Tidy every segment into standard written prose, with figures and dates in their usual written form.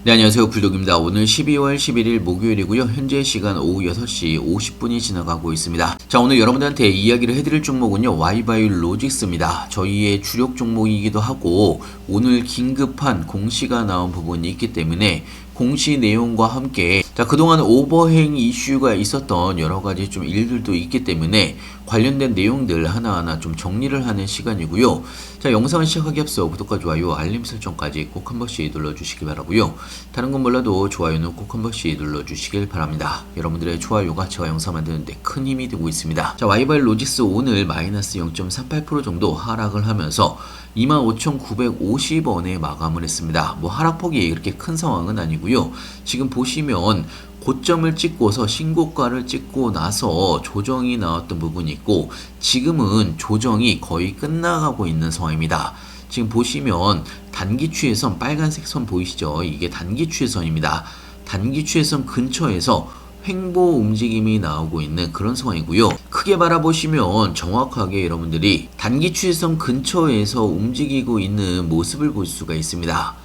네, 안녕하세요. 불독입니다. 오늘 12월 11일 목요일이고요. 현재 시간 오후 6시 50분이 지나가고 있습니다. 자, 오늘 여러분들한테 이야기를 해드릴 종목은요, 와이바이오로직스입니다. 저희의 주력 종목이기도 하고 오늘 긴급한 공시가 나온 부분이 있기 때문에 공시 내용과 함께 그동안 오버행 이슈가 있었던 여러가지 좀 일들도 있기 때문에 관련된 내용들 하나하나 좀 정리를 하는 시간이고요. 자, 영상을 시작하기 앞서 구독과 좋아요, 알림 설정까지 꼭 한 번씩 눌러주시기 바라고요. 다른 건 몰라도 좋아요는 꼭 한 번씩 눌러주시길 바랍니다. 여러분들의 좋아요가 제가 영상 만드는데 큰 힘이 되고 있습니다. 자, 와이바이오로직스 오늘 마이너스 0.38% 정도 하락을 하면서 25,950원에 마감을 했습니다. 뭐 하락폭이 그렇게 큰 상황은 아니고요. 지금 보시면 고점을 찍고서 신고가를 찍고 나서 조정이 나왔던 부분이 있고 지금은 조정이 거의 끝나가고 있는 상황입니다. 지금 보시면 단기 추세선 빨간색 선 보이시죠? 이게 단기 추세선입니다. 단기 추세선 근처에서 횡보 움직임이 나오고 있는 그런 상황이고요. 크게 바라보시면 정확하게 여러분들이 단기 추세선 근처에서 움직이고 있는 모습을 볼 수가 있습니다.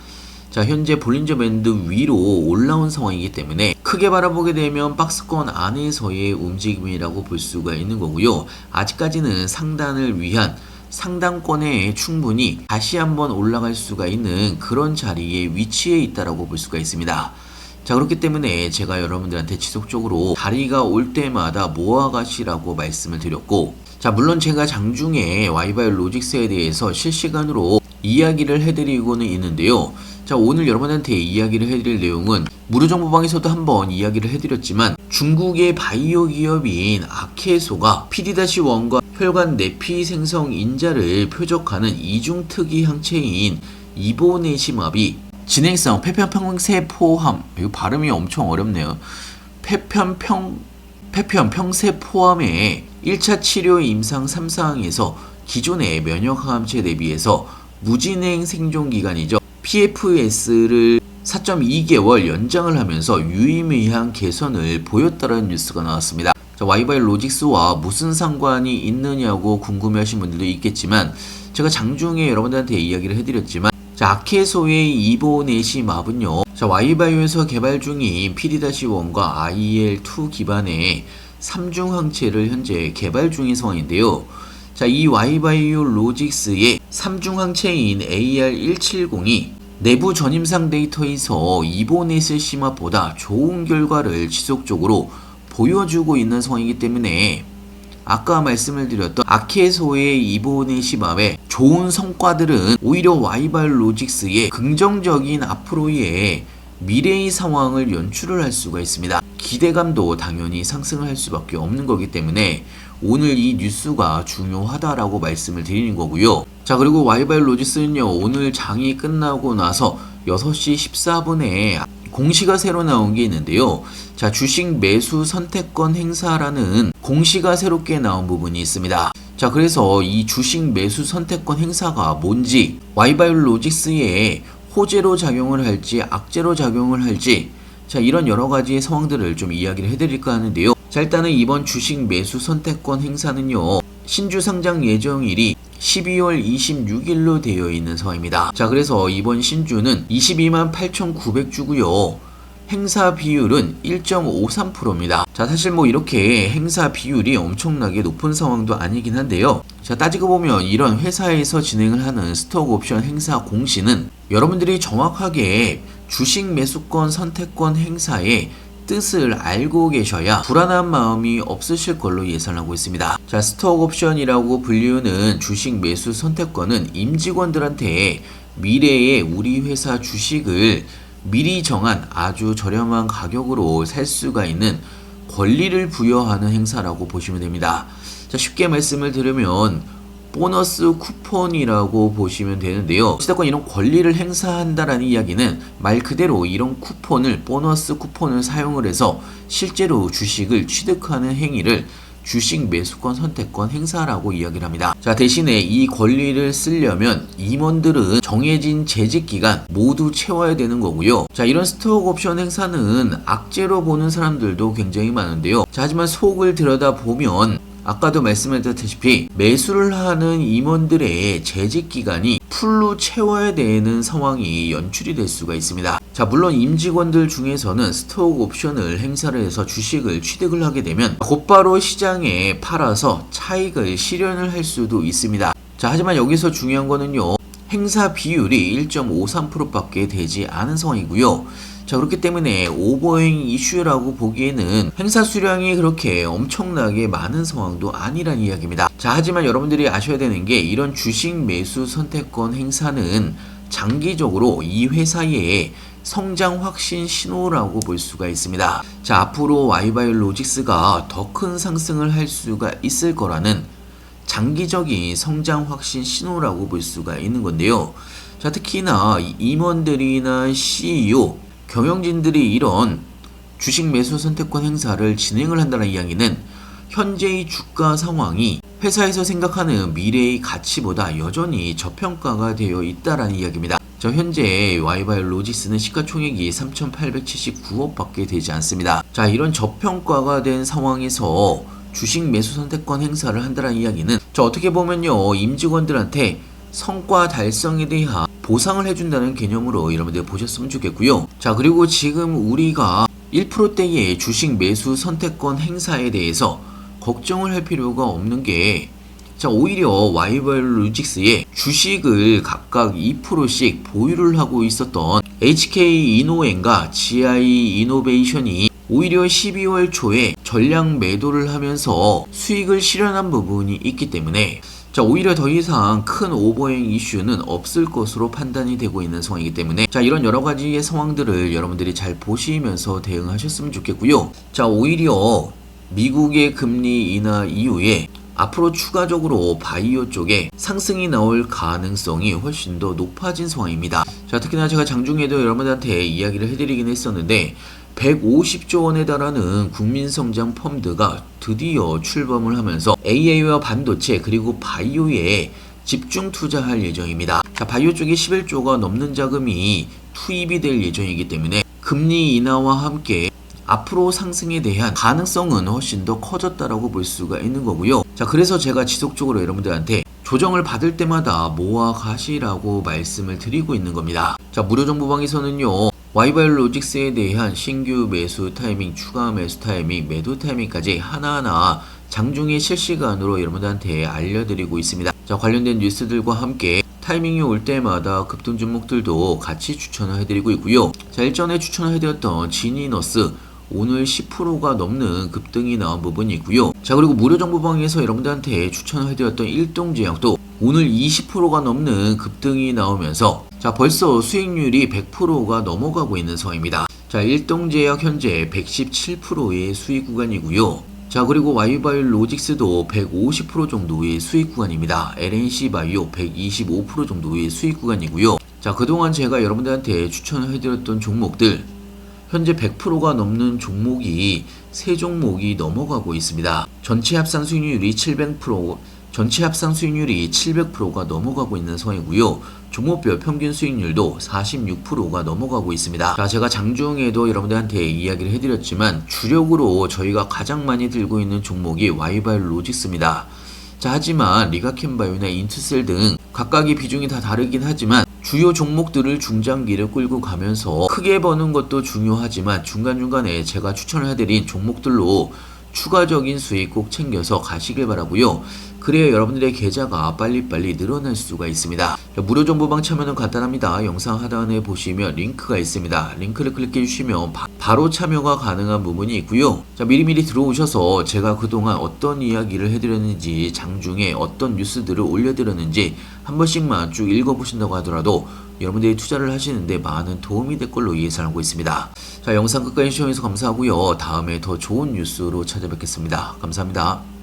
자, 현재 볼린저 밴드 위로 올라온 상황이기 때문에 크게 바라보게 되면 박스권 안에서의 움직임이라고 볼 수가 있는 거고요. 아직까지는 상단을 위한 상단권에 충분히 다시 한번 올라갈 수가 있는 그런 자리에 위치해 있다라고 볼 수가 있습니다. 자, 그렇기 때문에 제가 여러분들한테 지속적으로 다리가 올 때마다 모아가시라고 말씀을 드렸고, 자, 물론 제가 장중에 와이바이오로직스에 대해서 실시간으로 이야기를 해드리고는 있는데요. 자, 오늘 여러분한테 이야기를 해드릴 내용은 무료정보방에서도 한번 이야기를 해드렸지만 중국의 바이오 기업인 아케소가 PD-1과 혈관 내피 생성 인자를 표적하는 이중특이 항체인 이보네시맙이 진행성 폐편평세포암, 이거 발음이 엄청 어렵네요. 폐편평세포암의 1차 치료 임상 3상에서 기존의 면역항암제 대비해서 무진행 생존기간이죠. PFS를 4.2개월 연장을 하면서 유의미한 개선을 보였다는 뉴스가 나왔습니다. 자, 와이바이오로직스와 무슨 상관이 있느냐고 궁금해하신 분들도 있겠지만 제가 장중에 여러분들한테 이야기를 해드렸지만 자, 아케소의 이보네시맙은요, 자, 와이바이오에서 개발 중인 PD-1과 IL-2 기반의 3중 항체를 현재 개발 중인 상황인데요. 자, 이 와이바이오로직스의 3중 항체인 AR170이 내부 전임상 데이터에서 이보네시맙보다 좋은 결과를 지속적으로 보여주고 있는 상황이기 때문에 아까 말씀을 드렸던 아케소의 이보네시맙의 좋은 성과들은 오히려 와이바이오로직스의 긍정적인 앞으로의 미래의 상황을 연출을 할 수가 있습니다. 기대감도 당연히 상승할 수밖에 없는 거기 때문에 오늘 이 뉴스가 중요하다라고 말씀을 드리는 거고요. 자, 그리고 와이바이오로직스는요, 오늘 장이 끝나고 나서 6시 14분에 공시가 새로 나온 게 있는데요. 자, 주식 매수 선택권 행사라는 공시가 새롭게 나온 부분이 있습니다. 자, 그래서 이 주식 매수 선택권 행사가 뭔지, 와이바이오로직스에 호재로 작용을 할지 악재로 작용을 할지, 자, 이런 여러 가지의 상황들을 좀 이야기를 해드릴까 하는데요. 자, 일단은 이번 주식 매수 선택권 행사는요, 신주 상장 예정일이 12월 26일로 되어 있는 상황입니다. 자, 그래서 이번 신주는 228,900주고요. 행사 비율은 1.53%입니다. 자, 사실 뭐 이렇게 행사 비율이 엄청나게 높은 상황도 아니긴 한데요. 자, 따지고 보면 이런 회사에서 진행을 하는 스톡 옵션 행사 공시는 여러분들이 정확하게 주식 매수권 선택권 행사에 뜻을 알고 계셔야 불안한 마음이 없으실 걸로 예상하고 있습니다. 자, 스톡 옵션이라고 불리우는 주식 매수 선택권은 임직원들한테 미래의 우리 회사 주식을 미리 정한 아주 저렴한 가격으로 살 수가 있는 권리를 부여하는 행사라고 보시면 됩니다. 자, 쉽게 말씀을 드리면 보너스 쿠폰이라고 보시면 되는데요. 어찌됐건 이런 권리를 행사한다라는 이야기는 말 그대로 이런 쿠폰을, 보너스 쿠폰을 사용을 해서 실제로 주식을 취득하는 행위를 주식 매수권 선택권 행사라고 이야기를 합니다. 자, 대신에 이 권리를 쓰려면 임원들은 정해진 재직 기간 모두 채워야 되는 거고요. 자, 이런 스톡 옵션 행사는 악재로 보는 사람들도 굉장히 많은데요. 자, 하지만 속을 들여다보면 아까도 말씀드렸다시피 매수를 하는 임원들의 재직 기간이 풀로 채워야 되는 상황이 연출이 될 수가 있습니다. 자, 물론 임직원들 중에서는 스톡 옵션을 행사를 해서 주식을 취득을 하게 되면 곧바로 시장에 팔아서 차익을 실현을 할 수도 있습니다. 자, 하지만 여기서 중요한 거는요, 행사 비율이 1.53%밖에 되지 않은 상황이고요. 자, 그렇기 때문에 오버행 이슈라고 보기에는 행사 수량이 그렇게 엄청나게 많은 상황도 아니란 이야기입니다. 자, 하지만 여러분들이 아셔야 되는 게 이런 주식 매수 선택권 행사는 장기적으로 이 회사의 성장 확신 신호라고 볼 수가 있습니다. 자, 앞으로 Y바이오로직스가 더 큰 상승을 할 수가 있을 거라는 장기적인 성장 확신 신호라고 볼 수가 있는 건데요. 자, 특히나 임원들이나 CEO, 경영진들이 이런 주식 매수 선택권 행사를 진행을 한다는 이야기는 현재의 주가 상황이 회사에서 생각하는 미래의 가치보다 여전히 저평가가 되어 있다는 이야기입니다. 자, 현재 Y바이오로직스는 시가총액이 3,879억밖에 되지 않습니다. 자, 이런 저평가가 된 상황에서 주식 매수 선택권 행사를 한다는 이야기는 어떻게 보면요, 임직원들한테 성과 달성에 대한 보상을 해준다는 개념으로 여러분들 보셨으면 좋겠고요. 자, 그리고 지금 우리가 1%대의 주식 매수 선택권 행사에 대해서 걱정을 할 필요가 없는 게, 자, 오히려 Y바이오로직스의 주식을 각각 2%씩 보유를 하고 있었던 HK이노엔과 GI이노베이션이 오히려 12월 초에 전량 매도를 하면서 수익을 실현한 부분이 있기 때문에, 자, 오히려 더 이상 큰 오버행 이슈는 없을 것으로 판단이 되고 있는 상황이기 때문에, 자, 이런 여러 가지의 상황들을 여러분들이 잘 보시면서 대응하셨으면 좋겠고요. 자, 오히려 미국의 금리 인하 이후에 앞으로 추가적으로 바이오 쪽에 상승이 나올 가능성이 훨씬 더 높아진 상황입니다. 자, 특히나 제가 장중에도 여러분들한테 이야기를 해드리긴 했었는데 150조 원에 달하는 국민성장 펀드가 드디어 출범을 하면서 AI와 반도체 그리고 바이오에 집중 투자할 예정입니다. 자, 바이오 쪽에 11조가 넘는 자금이 투입이 될 예정이기 때문에 금리 인하와 함께 앞으로 상승에 대한 가능성은 훨씬 더 커졌다라고 볼 수가 있는 거고요. 자, 그래서 제가 지속적으로 여러분들한테 조정을 받을 때마다 모아 가시라고 말씀을 드리고 있는 겁니다. 자, 무료정보방에서는요, Y바이오로직스에 대한 신규 매수 타이밍, 추가 매수 타이밍, 매도 타이밍까지 하나하나 장중에 실시간으로 여러분들한테 알려드리고 있습니다. 자, 관련된 뉴스들과 함께 타이밍이 올 때마다 급등 종목들도 같이 추천을 해드리고 있고요. 자, 일전에 추천을 해드렸던 지니너스 오늘 10%가 넘는 급등이 나온 부분이 있고요. 자, 그리고 무료정보방에서 여러분들한테 추천을 해드렸던 일동제약도 오늘 20%가 넘는 급등이 나오면서, 자, 벌써 수익률이 100%가 넘어가고 있는 상황입니다. 자, 일동제약 현재 117%의 수익 구간이고요. 자, 그리고 Y바이오로직스도 150% 정도의 수익 구간입니다. LNC바이오 125% 정도의 수익 구간이고요. 자, 그동안 제가 여러분들한테 추천을 해드렸던 종목들 현재 100%가 넘는 종목이 3종목이 넘어가고 있습니다. 전체 합산 수익률이 700%가 넘어가고 있는 상황이고요. 종목별 평균 수익률도 46%가 넘어가고 있습니다. 자, 제가 장중에도 여러분들한테 이야기를 해드렸지만 주력으로 저희가 가장 많이 들고 있는 종목이 Y바이오로직스입니다. 자, 하지만 리가캠바이오나 인투셀 등 각각의 비중이 다 다르긴 하지만 주요 종목들을 중장기를 끌고 가면서 크게 버는 것도 중요하지만 중간중간에 제가 추천을 해드린 종목들로 추가적인 수익 꼭 챙겨서 가시길 바라고요. 그래야 여러분들의 계좌가 빨리빨리 늘어날 수가 있습니다. 무료 정보방 참여는 간단합니다. 영상 하단에 보시면 링크가 있습니다. 링크를 클릭해 주시면 바로 참여가 가능한 부분이 있고요. 자, 미리미리 들어오셔서 제가 그동안 어떤 이야기를 해드렸는지, 장중에 어떤 뉴스들을 올려드렸는지 한 번씩만 쭉 읽어보신다고 하더라도 여러분들이 투자를 하시는데 많은 도움이 될 걸로 예상하고 있습니다. 자, 영상 끝까지 시청해주셔서 감사하고요. 다음에 더 좋은 뉴스로 찾아뵙겠습니다. 감사합니다.